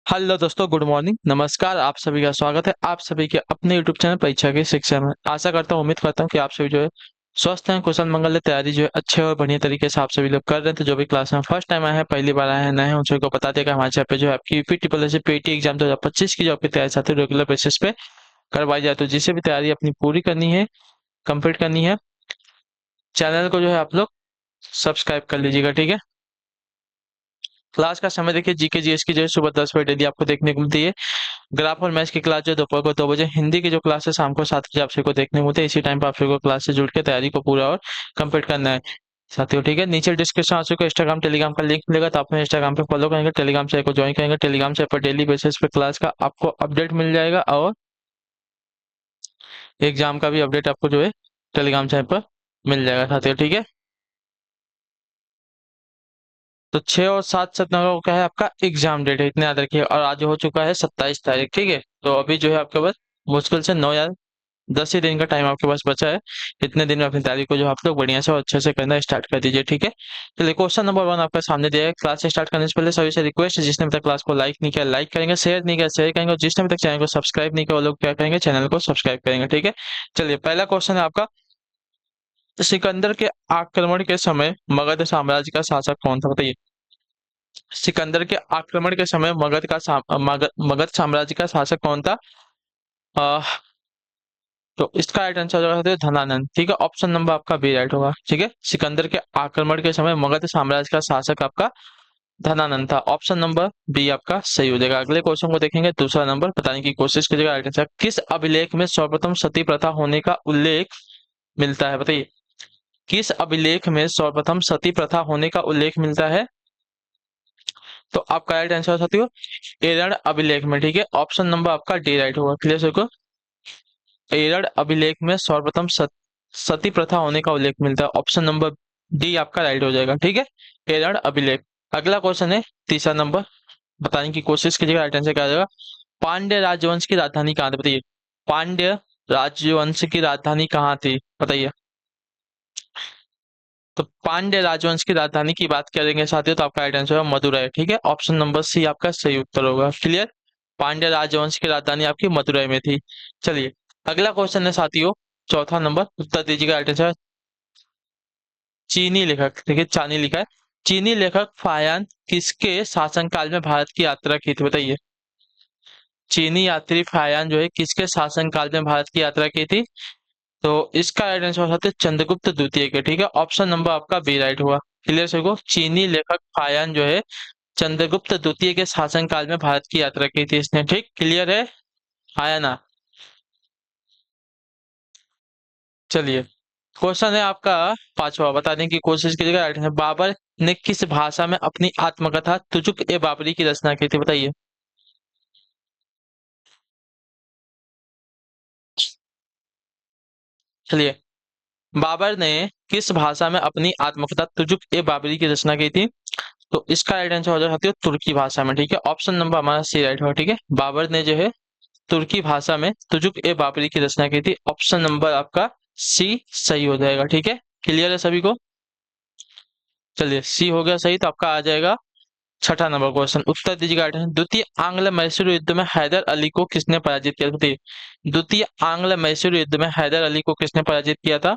Hello दोस्तों, good morning, नमस्कार। आप सभी का स्वागत है आप सभी के अपने यूट्यूब चैनल परीक्षा की शिक्षा में। आशा करता हूँ, उम्मीद करता हूँ कि आप सभी जो है स्वस्थ हैं, कुशल मंगल है। तैयारी जो है अच्छे और बढ़िया तरीके से आप सभी लोग कर रहे हैं। तो जो भी क्लास में फर्स्ट टाइम आए हैं, पहली बार आए हैं, नए हैं, उन सभी को बता दें कि हमारे चैनल पे जो है आपकी UP triple S PT exam 2025 की जो आपकी तैयारी साथ रेगुलर बेसिस पे करवाई जाए। तो जिसे भी तैयारी अपनी पूरी करनी है, कंप्लीट करनी है, चैनल को जो है आप लोग सब्सक्राइब कर लीजिएगा, ठीक है। क्लास का समय देखिए, जीके जीएस की जो है सुबह 10 बजे डेली आपको देखने को मिलती है। ग्राफ और मैथ्स की क्लास जो है दोपहर को 2 बजे, हिंदी की जो क्लास है शाम को 7 बजे आप सभी को देखने को मिलती है। इसी टाइम पर आप सभी को क्लास से जुड़ के तैयारी को पूरा और कंप्लीट करना है साथियों, ठीक है। नीचे डिस्क्रिप्शन आप सभी को इंस्टाग्राम टेलीग्राम का लिंक मिलेगा, तो आप हमें इंस्टाग्राम पे फॉलो करेंगे, टेलीग्राम चैनल को ज्वाइन करेंगे। टेलीग्राम चैनल पर डेली बेसिस पे क्लास का आपको अपडेट मिल जाएगा और एग्जाम का भी अपडेट आपको जो है टेलीग्राम चैनल पर मिल जाएगा साथियों, ठीक है। तो 6 और 7 सितंबर को क्या है आपका एग्जाम डेट है, इतने याद रखिए। और आज हो चुका है 27 तारीख, ठीक है। तो अभी जो है आपके पास मुश्किल से 9 या 10 ही दिन का टाइम आपके पास बचा है। इतने दिन में अपनी तैयारी को जो आप लोग बढ़िया से और अच्छे से करना स्टार्ट कर दीजिए, ठीक है। चलिए, क्वेश्चन नंबर 1 आपके सामने दिया है। क्लास स्टार्ट करने से पहले सभी से रिक्वेस्ट है, जिसने अभी तक क्लास को लाइक नहीं किया लाइक करेंगे, शेयर नहीं किया शेयर करेंगे, और जिसने अभी तक चैनल को सब्सक्राइब नहीं किया वो लोग क्या करेंगे, चैनल को सब्सक्राइब करेंगे, ठीक है। चलिए, पहला क्वेश्चन है आपका, सिकंदर के आक्रमण के समय मगध साम्राज्य का शासक कौन था, बताइए। सिकंदर के आक्रमण के समय मगध साम्राज्य का शासक कौन था। अह, तो इसका राइट आंसर होगा धनानंद, ठीक है। ऑप्शन नंबर आपका बी राइट होगा, ठीक है। सिकंदर के आक्रमण के समय मगध साम्राज्य का शासक आपका धनानंद था। ऑप्शन नंबर बी आपका सही हो जाएगा। अगले क्वेश्चन को देखेंगे, दूसरा नंबर बताने की कोशिश कीजिएगा। राइट आंसर, किस अभिलेख में सर्वप्रथम सती प्रथा होने का उल्लेख मिलता है, बताइए। किस अभिलेख में सर्वप्रथम सती प्रथा होने का उल्लेख मिलता है। तो आपका राइट आंसर साथियों एरण अभिलेख में, ठीक है। ऑप्शन नंबर आपका डी राइट होगा। Clear sir. एरड़ अभिलेख में सर्वप्रथम सती प्रथा होने का उल्लेख मिलता है। ऑप्शन नंबर डी आपका राइट हो जाएगा, ठीक है। एरड़ अभिलेख। अगला क्वेश्चन है तीसरा नंबर, बताने की कोशिश कीजिएगा, राइट आंसर क्या आ जाएगा। पांड्य राजवंश की राजधानी कहाँ थी, बताइए। पांड्य राजवंश की राजधानी कहाँ थी, बताइए। तो पांड्य राजवंश की राजधानी की बात करेंगे साथियों, तो आपका राइट आंसर है मदुरै, ठीक है। ऑप्शन नंबर सी आपका सही उत्तर होगा। क्लियर। पांड्य राजवंश की राजधानी आपकी मदुरै में थी। चलिए, अगला क्वेश्चन है साथियों, चौथा नंबर, उत्तर दीजिएगा। राइट आंसर चीनी लेखक, देखिए चानी लिखा है। चीनी लेखक फायान किसके शासनकाल में भारत की यात्रा की थी, बताइए। चीनी यात्री फायान जो है किसके शासनकाल में भारत की यात्रा की थी। तो इसका राइट आंसर हो सकता है चंद्रगुप्त द्वितीय के, ठीक है। ऑप्शन नंबर आपका बी राइट हुआ। क्लियर से को चीनी लेखक फायान जो है चंद्रगुप्त द्वितीय के शासनकाल में भारत की यात्रा की थी इसने, ठीक। क्लियर है, आया ना। चलिए, क्वेश्चन है आपका पांचवा, बताने की कोशिश कीजिएगा। राइट आंसर, बाबर ने किस भाषा में अपनी आत्मकथा तुजुक ए बाबरी की रचना की थी, बताइए। चलिए, बाबर ने किस भाषा में अपनी आत्मकथा तुजुक ए बाबरी की रचना की थी। तो इसका राइट आंसर हो जाएगा तुर्की भाषा में, ठीक है। ऑप्शन नंबर हमारा सी राइट होगा, ठीक है। बाबर ने जो है तुर्की भाषा में तुजुक ए बाबरी की रचना की थी। ऑप्शन नंबर आपका सी सही हो जाएगा, ठीक है। क्लियर है सभी को। चलिए, सी हो गया सही, तो आपका आ जाएगा छठा नंबर क्वेश्चन। उत्तर दीजिएगा। द्वितीय आंग्ल मैसूर युद्ध में हैदर अली को किसने पराजित किया, बताइए। द्वितीय आंग्ल मैसूर युद्ध में हैदर अली को किसने पराजित किया था।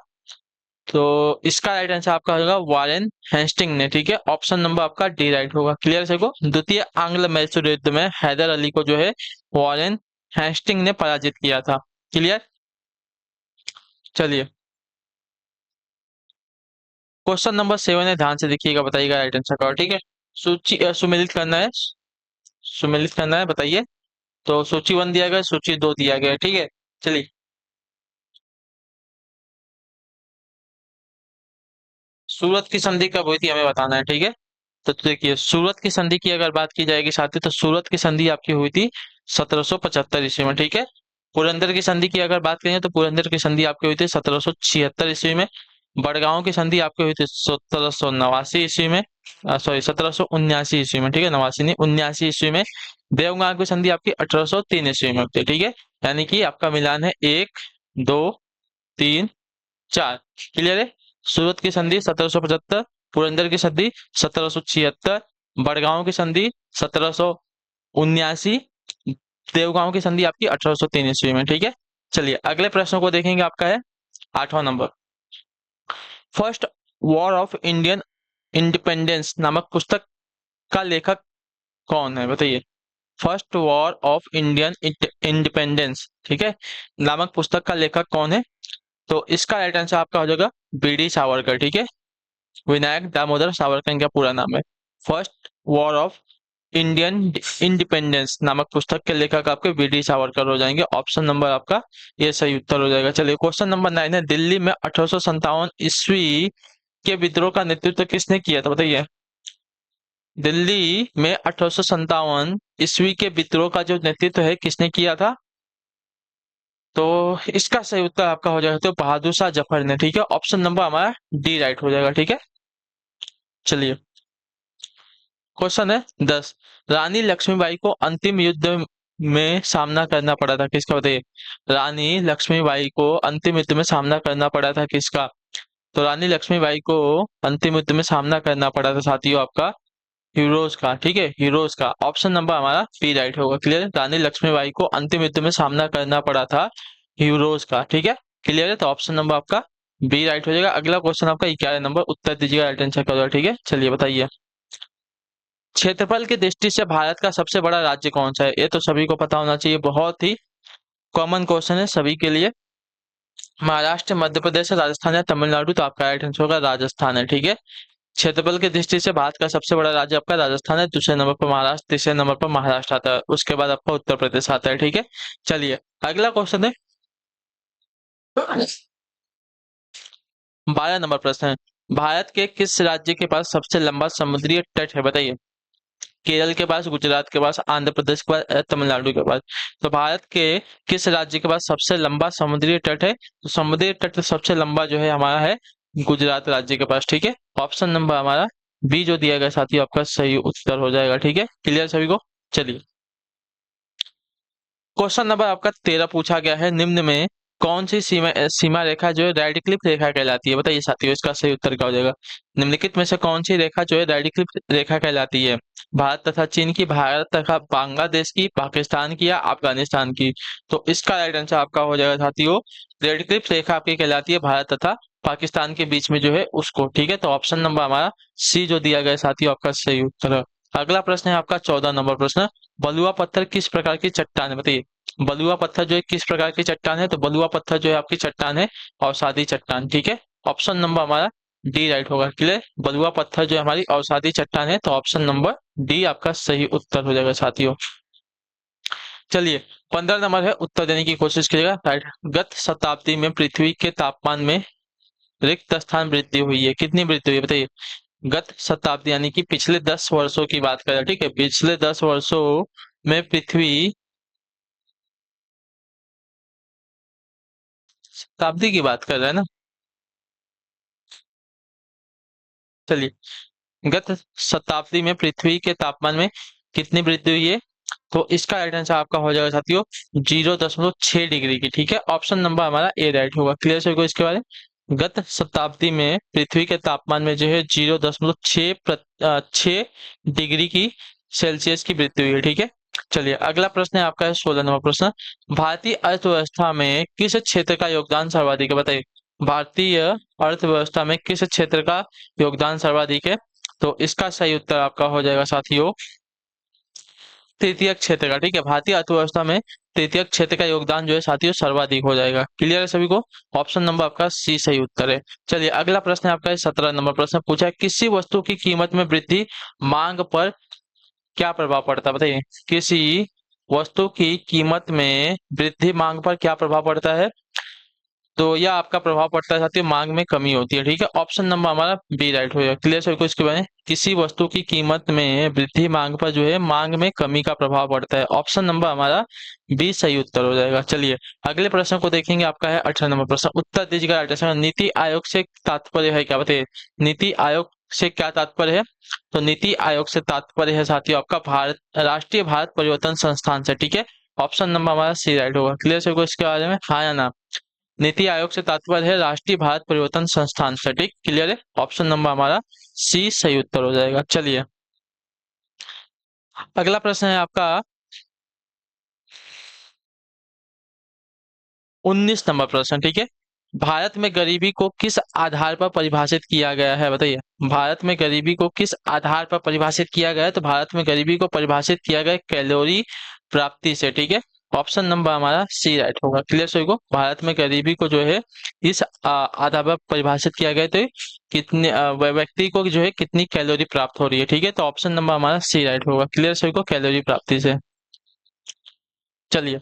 तो इसका राइट आंसर आपका होगा वारेन हेस्टिंग ने, ठीक है। ऑप्शन नंबर आपका डी राइट होगा। क्लियर है को द्वितीय आंग्ल मैसूर युद्ध में हैदर अली को जो है वारेन हेस्टिंग ने पराजित किया था। क्लियर। चलिए, क्वेश्चन नंबर 7 है, ध्यान से देखिएगा, बताइएगा राइट आंसर का, ठीक है। सूची सुमेलित करना है, सुमेलित करना है, बताइए। तो सूची 1 दिया गया, सूची 2 दिया गया है, ठीक है। चलिए, सूरत की संधि कब हुई थी हमें बताना है, ठीक है। तो देखिए, सूरत की संधि की अगर बात की जाएगी साथी, तो सूरत की संधि आपकी हुई थी 1775 ईस्वी में, ठीक है। पुरंदर की संधि की अगर बात करें तो पुरंदर की संधि आपकी हुई थी 1776 ईस्वी में। बड़गांव की संधि आपकी हुई थी 1789 ईस्वी में, सॉरी 1779 ईस्वी में, ठीक है। 89 नहीं, 79 ईस्वी में। देवगांव की संधि आपकी 1803 ईस्वी में होती है, ठीक है। यानी कि आपका मिलान है 1, 2, 3, 4। क्लियर है। सूरत की संधि 1775, पुरंदर की संधि 1776, बड़गांव की संधि 1700 79, देवगांव की संधि आपकी 1803 ईस्वी में, ठीक है। चलिए अगले प्रश्न को देखेंगे, आपका है 8वां number. First war of Indian independence नामक पुस्तक का लेखक कौन है, बताइए। First war of Indian independence, ठीक है, नामक पुस्तक का लेखक कौन है? तो इसका राइट आंसर आपका हो जाएगा बीडी सावरकर, ठीक है। विनायक दामोदर सावरकर इनका पूरा नाम है। First war of Indian independence नामक पुस्तक के लेखक आपके बीडी सावरकर हो जाएंगे। ऑप्शन नंबर आपका ये सही उत्तर हो जाएगा। चलिए क्वेश्चन नंबर 9 है, दिल्ली में 1857 ईस्वी के विद्रोह का नेतृत्व किसने किया था, बताइए। दिल्ली में 1857 ईस्वी के विद्रोह का जो नेतृत्व है किसने किया था? तो इसका सही उत्तर आपका हो जाएगा तो बहादुर शाह जफर ने, ठीक है। ऑप्शन नंबर हमारा डी राइट हो जाएगा, ठीक है। चलिए क्वेश्चन है 10, रानी लक्ष्मीबाई को अंतिम युद्ध में सामना करना पड़ा था किसका, बताइए। रानी लक्ष्मीबाई को अंतिम युद्ध में सामना करना पड़ा था किसका? तो रानी लक्ष्मीबाई को अंतिम युद्ध में सामना करना पड़ा था साथियों आपका हीरोज का, ठीक है, हीरोज का। ऑप्शन नंबर हमारा बी राइट होगा। क्लियर, रानी लक्ष्मीबाई को अंतिम युद्ध में सामना करना पड़ा था हीरोज का, ठीक है। क्लियर है, तो ऑप्शन नंबर आपका बी राइट हो जाएगा। अगला क्वेश्चन आपका 11 नंबर, उत्तर दीजिएगा राइट आंसर का, ठीक है। चलिए बताइए, क्षेत्रफल की दृष्टि से भारत का सबसे बड़ा राज्य कौन सा है? ये तो सभी को पता होना चाहिए, बहुत ही कॉमन क्वेश्चन है सभी के लिए। महाराष्ट्र, मध्य प्रदेश, राजस्थान या तमिलनाडु? तो आपका राइट आंसर होगा राजस्थान है, ठीक है। क्षेत्रफल की दृष्टि से भारत का सबसे बड़ा राज्य आपका राजस्थान है, दूसरे नंबर पर महाराष्ट्र, तीसरे नंबर पर महाराष्ट्र आता है, उसके बाद आपका उत्तर प्रदेश आता है, ठीक है। चलिए अगला क्वेश्चन है 12 नंबर प्रश्न है, भारत के किस राज्य के पास सबसे लंबा समुद्री तट है, बताइए। केरल के पास, गुजरात के पास, आंध्र प्रदेश के पास, तमिलनाडु के पास? तो भारत के किस राज्य के पास सबसे लंबा समुद्री तट है? तो समुद्री तट सबसे लंबा जो है हमारा है गुजरात राज्य के पास, ठीक है। ऑप्शन नंबर हमारा बी जो दिया गया साथी आपका सही उत्तर हो जाएगा, ठीक है। क्लियर सभी को। चलिए क्वेश्चन नंबर आपका 13 पूछा गया है, निम्न में कौन सी सीमा रेखा जो है रेडिक्लिफ रेखा कहलाती है, बताइए साथियों, इसका सही उत्तर क्या हो जाएगा। निम्नलिखित में से कौन सी रेखा जो है रेडिक्लिफ रेखा कहलाती है? भारत तथा चीन की, भारत तथा बांग्लादेश की, पाकिस्तान की या अफगानिस्तान की? तो इसका राइट आंसर आपका हो जाएगा साथियों, रेडिक्लिफ रेखा आपकी कहलाती है भारत तथा पाकिस्तान के बीच में जो है उसको, ठीक है। तो ऑप्शन नंबर हमारा सी जो दिया गया साथियों आपका सही उत्तर है। अगला प्रश्न है आपका 14 नंबर प्रश्न, बलुआ पत्थर किस प्रकार की चट्टान है, बताइए। बलुआ पत्थर जो है किस प्रकार की चट्टान है? तो बलुआ पत्थर जो है आपकी चट्टान है अवसादी चट्टान, ठीक है। ऑप्शन नंबर हमारा डी राइट होगा। क्लियर, बलुआ पत्थर जो है हमारी अवसादी चट्टान है, तो ऑप्शन नंबर डी आपका सही उत्तर हो जाएगा साथियों। चलिए 15 नंबर है, उत्तर देने की कोशिश करिएगा। राइट, गत शताब्दी में पृथ्वी के तापमान में रिक्त स्थान वृद्धि हुई है, कितनी वृद्धि हुई है, बताइए। गत शताब्दी यानी कि पिछले 10 वर्षों की बात करें, ठीक है, पिछले 10 वर्षों में पृथ्वी, शताब्दी की बात कर रहे हैं ना। चलिए गत शताब्दी में पृथ्वी के तापमान में कितनी वृद्धि हुई है? तो इसका राइट आंसर आपका हो जाएगा साथियों 0.6 डिग्री की, ठीक है। ऑप्शन नंबर हमारा ए राइट होगा। क्लियर सभी को इसके बारे में? गत शताब्दी में पृथ्वी के तापमान में जो है 0.6 डिग्री की सेल्सियस की वृद्धि हुई है, ठीक है। चलिए अगला प्रश्न है आपका है 16 नंबर प्रश्न, भारतीय अर्थव्यवस्था में किस क्षेत्र का योगदान सर्वाधिक है, बताइए। भारतीय अर्थव्यवस्था में किस क्षेत्र का योगदान सर्वाधिक है? तो इसका सही उत्तर आपका हो जाएगा साथियों तृतीय क्षेत्र का, ठीक है। भारतीय अर्थव्यवस्था में तृतीय क्षेत्र का योगदान जो है साथियों सर्वाधिक हो जाएगा। क्लियर है सभी को? ऑप्शन नंबर आपका सी सही उत्तर है। चलिए अगला प्रश्न है आपका 17 नंबर प्रश्न, पूछा है किसी वस्तु की कीमत में वृद्धि मांग पर क्या प्रभाव पड़ता है, बताइए। किसी वस्तु की कीमत में वृद्धि मांग पर क्या प्रभाव पड़ता है? तो यह आपका प्रभाव पड़ता है साथियों मांग में कमी होती है, ठीक है। ऑप्शन नंबर हमारा बी राइट होगा। क्लियर सर को इसके बारे में? किसी वस्तु की कीमत में वृद्धि मांग पर जो है मांग में कमी का प्रभाव पड़ता है, ऑप्शन नंबर हमारा बी सही उत्तर हो जाएगा। चलिए अगले प्रश्न को देखेंगे, आपका है 18 नंबर प्रश्न, उत्तर दीजिएगा राइट आंसर। नीति आयोग से तात्पर्य है क्या, बताइए। नीति आयोग से क्या तात्पर्य है? तो नीति आयोग से तात्पर्य है साथियों आपका भारत राष्ट्रीय भारत परिवर्तन संस्थान से, ठीक है। ऑप्शन नंबर हमारा सी राइट होगा। क्लियर सर को इसके बारे में? हाँ या ना? नीति आयोग से तात्पर्य है राष्ट्रीय भारत परिवर्तन संस्थान से, ठीक। क्लियर है, ऑप्शन नंबर हमारा सी सही उत्तर हो जाएगा। चलिए अगला प्रश्न है आपका 19 नंबर प्रश्न, ठीक है। भारत में गरीबी को किस आधार पर परिभाषित किया गया है, बताइए। भारत में गरीबी को किस आधार पर परिभाषित किया गया है? तो भारत में गरीबी को परिभाषित किया गया है कैलोरी प्राप्ति से, ठीक है। ऑप्शन नंबर हमारा सी राइट होगा। क्लियर सभी को? भारत में गरीबी को जो है इस आधार पर परिभाषित किया गया है, तो कितने व्यक्ति को जो है कितनी कैलोरी प्राप्त हो रही है, ठीक है। तो ऑप्शन नंबर हमारा सी राइट होगा। क्लियर सभी को? कैलोरी प्राप्ति से। चलिए,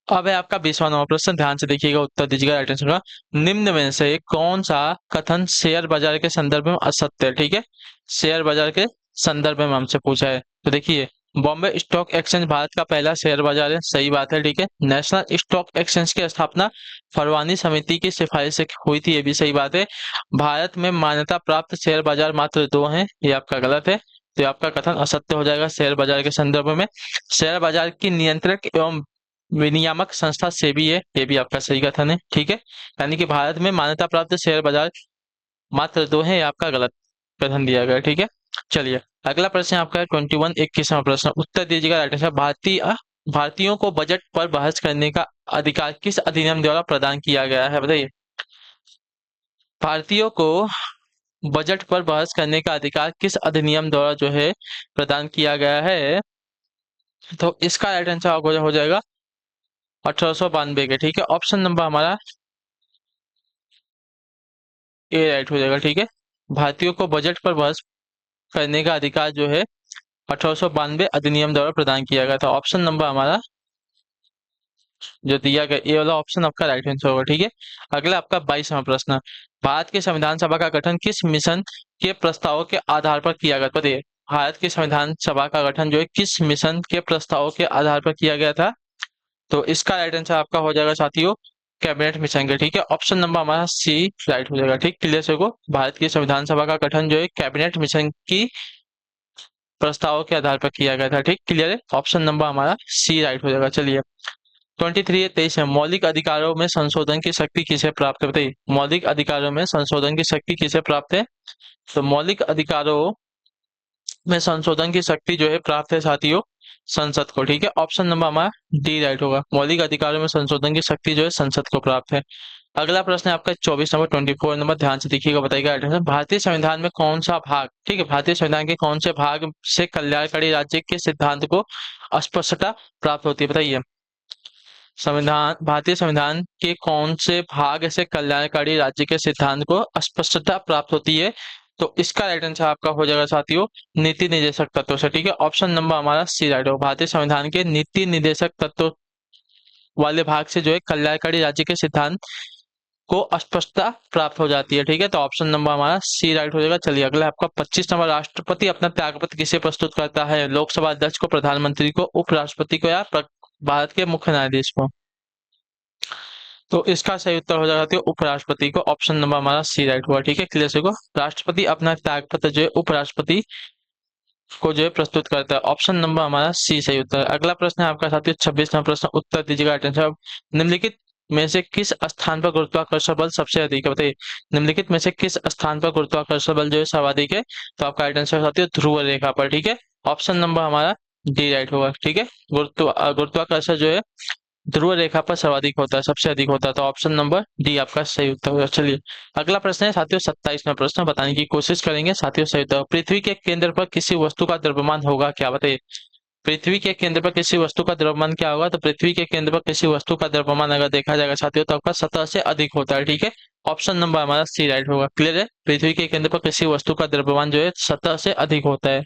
अब है आपका 20वां प्रश्न, ध्यान से देखिएगा, उत्तर दीजिएगा राइट आंसर का। निम्न में से कौन सा कथन शेयर बाजार के संदर्भ में असत्य है, ठीक है। शेयर बाजार के संदर्भ में हमसे पूछा है, तो देखिए, बॉम्बे स्टॉक एक्सचेंज भारत का पहला शेयर बाजार है, सही बात है, ठीक है। नेशनल स्टॉक एक्सचेंज की स्थापना फरवानी समिति की सिफारिश से हुई थी, ये भी सही बात है। भारत में मान्यता प्राप्त शेयर बाजार मात्र 2 हैं, ये आपका गलत है, तो ये आपका कथन असत्य हो जाएगा। शेयर बाजार के संदर्भ में शेयर बाजार की नियंत्रक एवं विनियामक संस्था सेबी है, ये भी आपका सही कथन है, ठीक है। यानी कि भारत में मान्यता प्राप्त शेयर बाजार मात्र 2 है, ये आपका गलत कथन दिया गया, ठीक है। चलिए, अगला प्रश्न आपका है 21 प्रश्न, उत्तर दीजिएगा राइट आंसर। भारतीयों को बजट पर बहस करने का अधिकार किस अधिनियम द्वारा प्रदान किया गया है, बताइए। भारतीयों को बजट पर बहस करने का अधिकार किस अधिनियम द्वारा जो है प्रदान किया गया है? तो इसका राइट आंसर हो जाएगा 1892 के, ठीक है। ऑप्शन नंबर हमारा ए राइट हो जाएगा, ठीक है। भारतीयों को बजट पर बहस करने का अधिकार जो है 1892 अधिनियम द्वारा प्रदान किया गया था। ऑप्शन नंबर हमारा जो दिया गया, ये वाला ऑप्शन आपका राइट आंसर होगा, ठीक है। अगला आपका 22वां प्रश्न, भारत के संविधान सभा का गठन किस मिशन के प्रस्तावों के आधार पर किया गया, बताइए। भारत के संविधान सभा का गठन जो है किस मिशन के प्रस्तावों के आधार पर किया गया था? तो इसका राइट आंसर आपका हो जाएगा साथियों कैबिनेट मिशन का, ठीक है। ऑप्शन नंबर हमारा सी राइट हो जाएगा, ठीक। क्लियर से को भारत की संविधान सभा का गठन जो है कैबिनेट मिशन की प्रस्तावों के आधार पर किया गया था, ठीक। क्लियर है? ऑप्शन नंबर हमारा सी राइट हो जाएगा। चलिए, 23 है, मौलिक अधिकारों में संशोधन की शक्ति किसे प्राप्त है, बताइए। मौलिक अधिकारों में संशोधन की शक्ति किसे प्राप्त है? तो मौलिक अधिकारों में संशोधन की शक्ति जो है प्राप्त है साथियों संसद को, ठीक है। ऑप्शन नंबर हमारा डी राइट होगा। मौलिक अधिकारों में संशोधन की शक्ति जो है संसद को प्राप्त है। अगला प्रश्न है आपका 24 नंबर ध्यान से देखिएगा, बताइएगा राइट आंसर। भारतीय संविधान में कौन सा भाग, ठीक है, भारतीय संविधान के कौन से भाग से कल्याणकारी राज्य के सिद्धांत को स्पष्टता प्राप्त होती है, बताइए। भारतीय संविधान के कौन से भाग से कल्याणकारी राज्य के सिद्धांत को स्पष्टता प्राप्त होती है? तो इसका राइट आंसर आपका हो जाएगा साथियों नीति निर्देशक तत्व से, ठीक है। ऑप्शन नंबर हमारा सी राइट हो। भारतीय संविधान के नीति निर्देशक तत्व वाले भाग से जो है कल्याणकारी राज्य के सिद्धांत को स्पष्टता प्राप्त हो जाती है, ठीक है। तो ऑप्शन नंबर हमारा सी राइट हो जाएगा। चलिए, अगला आपका 25 नंबर, राष्ट्रपति अपना त्यागपत्र किसे प्रस्तुत करता है? लोकसभा अध्यक्ष को, प्रधानमंत्री को, उपराष्ट्रपति को, या भारत के मुख्य न्यायाधीश को? तो इसका सही उत्तर हो जाएगा उपराष्ट्रपति को। ऑप्शन नंबर हमारा सी राइट हुआ, ठीक है। क्लियर से को राष्ट्रपति अपना त्यागपत्र जो है उपराष्ट्रपति को जो है प्रस्तुत करता है। ऑप्शन नंबर हमारा सी सही उत्तर है। अगला प्रश्न है आपका साथियों 26वां प्रश्न, उत्तर दीजिएगा अटेंशन। निम्नलिखित में से किस स्थान पर गुरुत्वाकर्षण बल सबसे अधिक है, बताइए। निम्नलिखित में से किस स्थान पर गुरुत्वाकर्षण बल जो है सर्वाधिक है? तो आपका आंसर साथियों ध्रुव रेखा पर, ठीक है। ऑप्शन नंबर हमारा डी राइट होगा, ठीक है। गुरुत्वाकर्षण जो है ध्रुव रेखा पर सर्वाधिक होता है, सबसे अधिक होता है, तो ऑप्शन नंबर डी आपका सही उत्तर होगा। चलिए, अगला प्रश्न है साथियों 27वां प्रश्न, बताने की कोशिश करेंगे साथियों सही उत्तर। पृथ्वी के केंद्र पर किसी वस्तु का द्रव्यमान होगा क्या, बताइए। पृथ्वी के केंद्र पर किसी वस्तु का द्रव्यमान क्या होगा? तो पृथ्वी के केंद्र पर किसी वस्तु का द्रव्यमान अगर देखा जाएगा साथियों तो आपका सतह से अधिक होता है, ठीक है। ऑप्शन नंबर हमारा सी राइट होगा। क्लियर है? पृथ्वी के केंद्र पर किसी वस्तु का द्रव्यमान जो है सतह से अधिक होता है।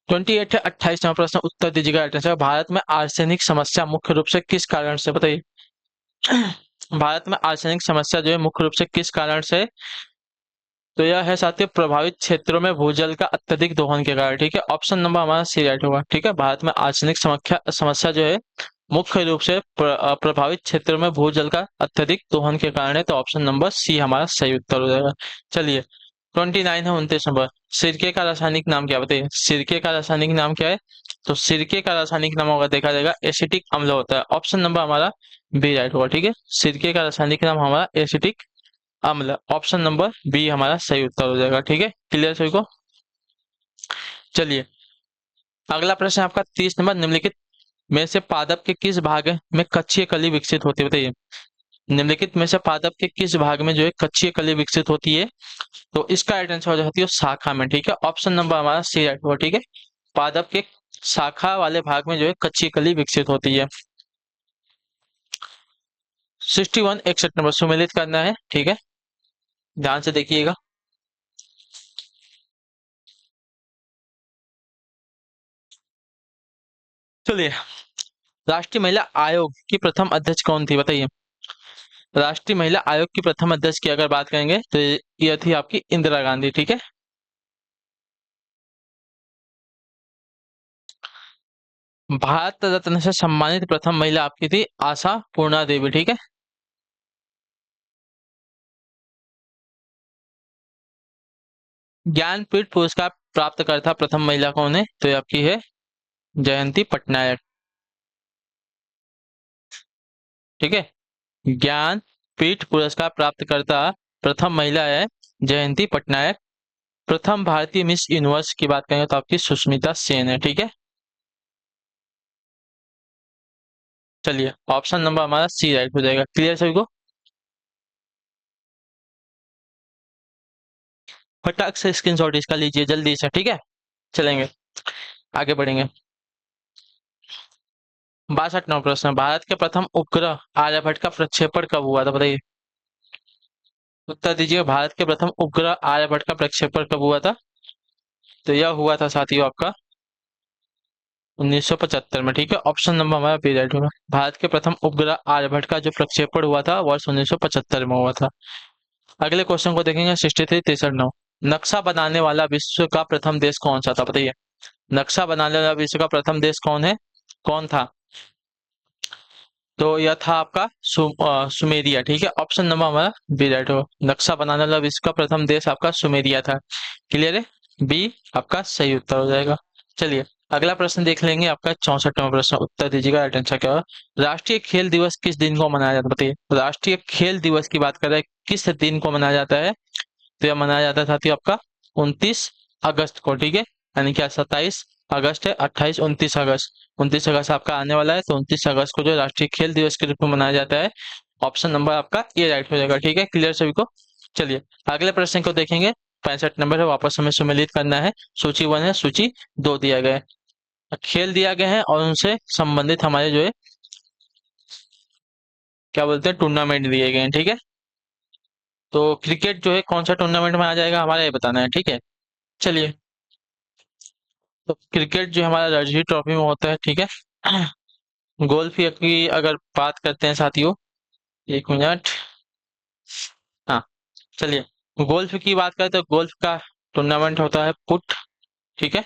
28 है 28वां प्रश्न, उत्तर दीजिएगा राइट आंसर। भारत में आर्सेनिक समस्या मुख्य रूप से किस कारण से, बताइए। भारत में आर्सेनिक समस्या जो है मुख्य रूप से किस कारण से? तो यह है साथियों प्रभावित क्षेत्रों में भूजल का अत्यधिक दोहन के कारण, ठीक है। ऑप्शन नंबर हमारा सी राइट होगा, ठीक है। भारत में आर्सेनिक समस्या जो है मुख्य रूप से प्रभावित क्षेत्रों में भूजल का अत्यधिक दोहन के कारण है, तो ऑप्शन नंबर सी हमारा सही उत्तर हो जाएगा। चलिए, 29 है 29 नंबर, सिरके का रासायनिक नाम क्या, बताइए। सिरके का रासायनिक नाम क्या है? तो सिरके का रासायनिक नाम होगा देखा जाएगा एसिटिक अम्ल होता है। ऑप्शन नंबर हमारा बी राइट होगा, ठीक है। सिरके का रासायनिक नाम हमारा एसिटिक अम्ल, ऑप्शन नंबर बी हमारा सही उत्तर हो जाएगा, ठीक है। क्लियर सभी को? चलिए, अगला प्रश्न आपका 30 नंबर, निम्नलिखित में से पादप के किस भाग में कक्षीय कली विकसित होती है, बताइए। निम्नलिखित में से पादप के किस भाग में जो है कक्षीय कली विकसित होती है, तो इसका राइट आंसर हो जाती है शाखा में, ठीक है। ऑप्शन नंबर हमारा सी राइट हुआ, ठीक है। पादप के शाखा वाले भाग में जो है कच्ची कली विकसित होती है। 61 सुमेलित करना है, ठीक है, ध्यान से देखिएगा। चलिए, राष्ट्रीय महिला आयोग की प्रथम अध्यक्ष कौन थी, बताइए। राष्ट्रीय महिला आयोग की प्रथम अध्यक्ष की अगर बात करेंगे तो यह थी आपकी इंदिरा गांधी, ठीक है। भारत रत्न से सम्मानित प्रथम महिला आपकी थी आशा पूर्णा देवी, ठीक है। ज्ञानपीठ पुरस्कार प्राप्त करता प्रथम महिला कौन है, तो ये आपकी है जयंती पटनायक, ठीक है। ज्ञानपीठ पुरस्कार प्राप्त करता प्रथम महिला है जयंती पटनायक। प्रथम भारतीय मिस यूनिवर्स की बात करेंगे तो आपकी सुष्मिता सेन है, ठीक है। चलिए, ऑप्शन नंबर हमारा सी राइट हो जाएगा। क्लियर सभी को? फटाक से स्क्रीनशॉट इसका लीजिए जल्दी से, ठीक है। चलेंगे, आगे बढ़ेंगे। 62वां प्रश्न, भारत के प्रथम उपग्रह आर्यभट्ट का प्रक्षेपण कब हुआ था, बताइए। उत्तर दीजिए, भारत के प्रथम उपग्रह आर्यभट्ट का प्रक्षेपण कब हुआ था, तो यह हुआ था साथियों आपका 1975 में, ठीक है। ऑप्शन नंबर हमारा बी राइट होगा। भारत के प्रथम उपग्रह आर्यभट्ट का जो प्रक्षेपण हुआ था वर्ष 1975 में हुआ था। अगले क्वेश्चन को देखेंगे, 63 नक्शा बनाने वाला विश्व का प्रथम देश कौन सा था, बताइए। नक्शा बनाने वाला विश्व का प्रथम देश कौन है, कौन था, तो यह था आपका सुमेरिया, ठीक है। ऑप्शन नंबर हमारा बी राइट हो। नक्शा बनाने वाला विश्व का प्रथम देश आपका सुमेरिया था। क्लियर है, बी आपका सही उत्तर हो जाएगा। चलिए, अगला प्रश्न देख लेंगे, आपका 64वां प्रश्न, उत्तर दीजिएगा राइट आंसर क्या होगा। राष्ट्रीय खेल दिवस किस दिन को मनाया जाता है, बताइए। राष्ट्रीय खेल दिवस की बात कर रहे हैं, किस दिन को मनाया जाता है, तो यह मनाया जाता है साथियों आपका 29 अगस्त को, ठीक है। यानी क्या 27 अगस्त है, 28 29 अगस्त, 29 अगस्त आपका आने वाला है, तो 29 अगस्त को जो राष्ट्रीय खेल दिवस के रूप में मनाया जाता है। ऑप्शन नंबर आपका ए राइट हो जाएगा, ठीक है। क्लियर सभी को? चलिए, अगले प्रश्न को देखेंगे। 65 नंबर है, वापस हमें सम्मिलित करना है। सूची 1 है, सूची 2 दिया गया है, खेल दिया गया है और उनसे संबंधित हमारे जो है क्या बोलते हैं टूर्नामेंट दिए गए हैं, ठीक है। तो क्रिकेट जो है कौन सा टूर्नामेंट में आ जाएगा हमारा, ये बताना है, ठीक है। चलिए, तो क्रिकेट जो हमारा रणजी ट्रॉफी में होता है, ठीक है। गोल्फ की अगर बात करते हैं साथियों, 1 मिनट, हाँ, चलिए, गोल्फ की बात करें तो गोल्फ का टूर्नामेंट होता है पुट, ठीक है।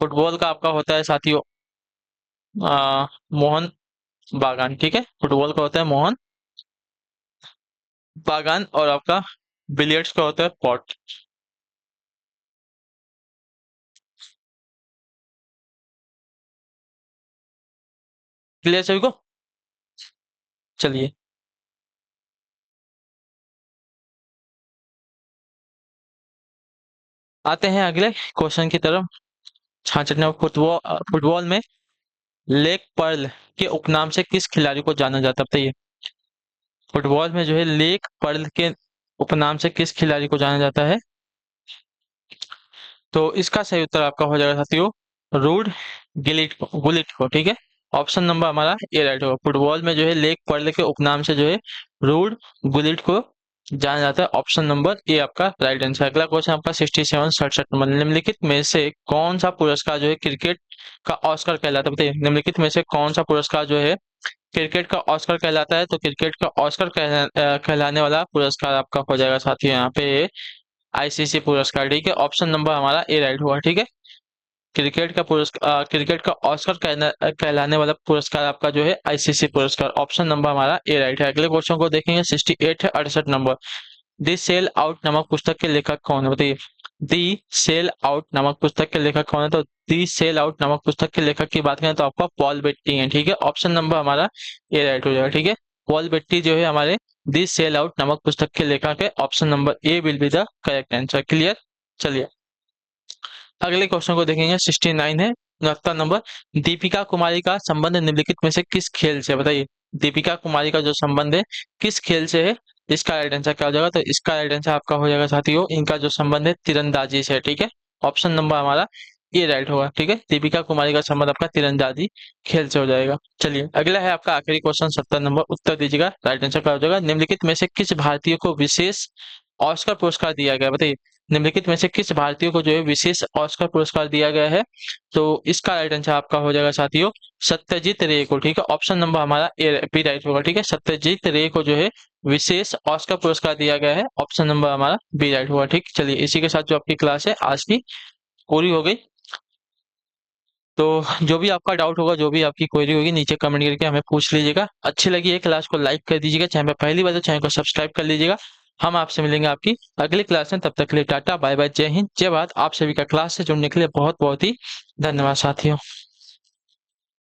फुटबॉल का आपका होता है साथियों मोहन बागान, ठीक है। फुटबॉल का होता है मोहन बागान और आपका बिलियर्ड्स का होता है पॉट। क्लियर सभी को? चलिए, आते हैं अगले क्वेश्चन की तरफ। 66 फुटबॉल फुटबॉल में लेग पर्ल के उपनाम से किस खिलाड़ी को जाना जाता है, बताइए। फुटबॉल में जो है लेग पर्ल के उपनाम से किस खिलाड़ी को जाना जाता है, तो इसका सही उत्तर आपका हो जाएगा साथियों रूड गुलिट को, ठीक है। ऑप्शन नंबर हमारा ए राइट होगा। फुटबॉल में जो है लेग पर्ल के उपनाम से जो है रूड गुलिट को जाना जाता है। ऑप्शन नंबर ए आपका राइट आंसर। अगला क्वेश्चन आपका 67 निम्नलिखित में से कौन सा पुरस्कार जो है क्रिकेट का ऑस्कर कहलाता है, बताइए। निम्नलिखित में से कौन सा पुरस्कार जो है क्रिकेट का ऑस्कर कहलाता है, तो क्रिकेट का ऑस्कर कहलाने वाला पुरस्कार आपका हो जाएगा साथियों यहाँ पे आईसीसी पुरस्कार, ठीक है। ऑप्शन नंबर हमारा ए राइट हुआ, ठीक है। क्रिकेट का पुरस्कार क्रिकेट का ऑस्कर कहलाने वाला पुरस्कार आपका जो है आईसीसी पुरस्कार। ऑप्शन नंबर हमारा ए राइट है। अगले क्वेश्चन को देखेंगे, 68 है, 68 नंबर। दी सेल आउट नामक पुस्तक के लेखक कौन है, बताइए। दी सेल आउट नामक पुस्तक के लेखक कौन है, तो दी सेल आउट नामक पुस्तक के लेखक की बात करें तो आपका पॉल बेट्टी है, ठीक है। ऑप्शन नंबर हमारा ए राइट हो जाएगा, ठीक है। पॉल बेट्टी जो है हमारे दी सेल आउट नामक पुस्तक के लेखक है। Option number A will be the correct answer. Clear? चलिए, अगले क्वेश्चन को देखेंगे, 69 है 69 नंबर। दीपिका कुमारी का संबंध निम्नलिखित में से किस खेल से है? बताइए, दीपिका कुमारी का जो संबंध है किस खेल से है? इसका राइट आंसर क्या हो जाएगा? तो इसका राइट आंसर आपका हो जाएगा साथियों, इनका जो संबंध है तीरंदाजी से है, ठीक है। ऑप्शन नंबर हमारा ये राइट होगा, ठीक है। दीपिका कुमारी का संबंध आपका तीरंदाजी खेल से हो जाएगा। चलिए अगला है आपका आखिरी क्वेश्चन 70 नंबर, उत्तर दीजिएगा, राइट आंसर क्या हो जाएगा? निम्नलिखित में से किस भारतीय को विशेष ऑस्कर पुरस्कार दिया गया? बताइए, निम्नलिखित में से किस भारतीय को जो है विशेष ऑस्कर पुरस्कार दिया गया है? तो इसका राइट आंसर आपका हो जाएगा साथियों, सत्यजीत रे को, ठीक है। ऑप्शन नंबर हमारा ए बी राइट होगा, ठीक है। सत्यजीत रे को जो है विशेष ऑस्कर पुरस्कार दिया गया है, ऑप्शन नंबर हमारा बी राइट होगा, ठीक। चलिए इसी के साथ जो आपकी क्लास है आज की पूरी हो गई। तो जो भी आपका डाउट होगा, जो भी आपकी क्वेरी होगी, नीचे कमेंट करके हमें पूछ लीजिएगा। अच्छी लगी है क्लास को लाइक कर दीजिएगा, चैनल पर पहली बार तो चैनल को सब्सक्राइब कर लीजिएगा। हम आपसे मिलेंगे आपकी अगली क्लास में, तब तक के लिए टाटा बाय बाय, जय हिंद जय भारत। आप सभी का क्लास से जुड़ने के लिए बहुत बहुत ही धन्यवाद साथियों।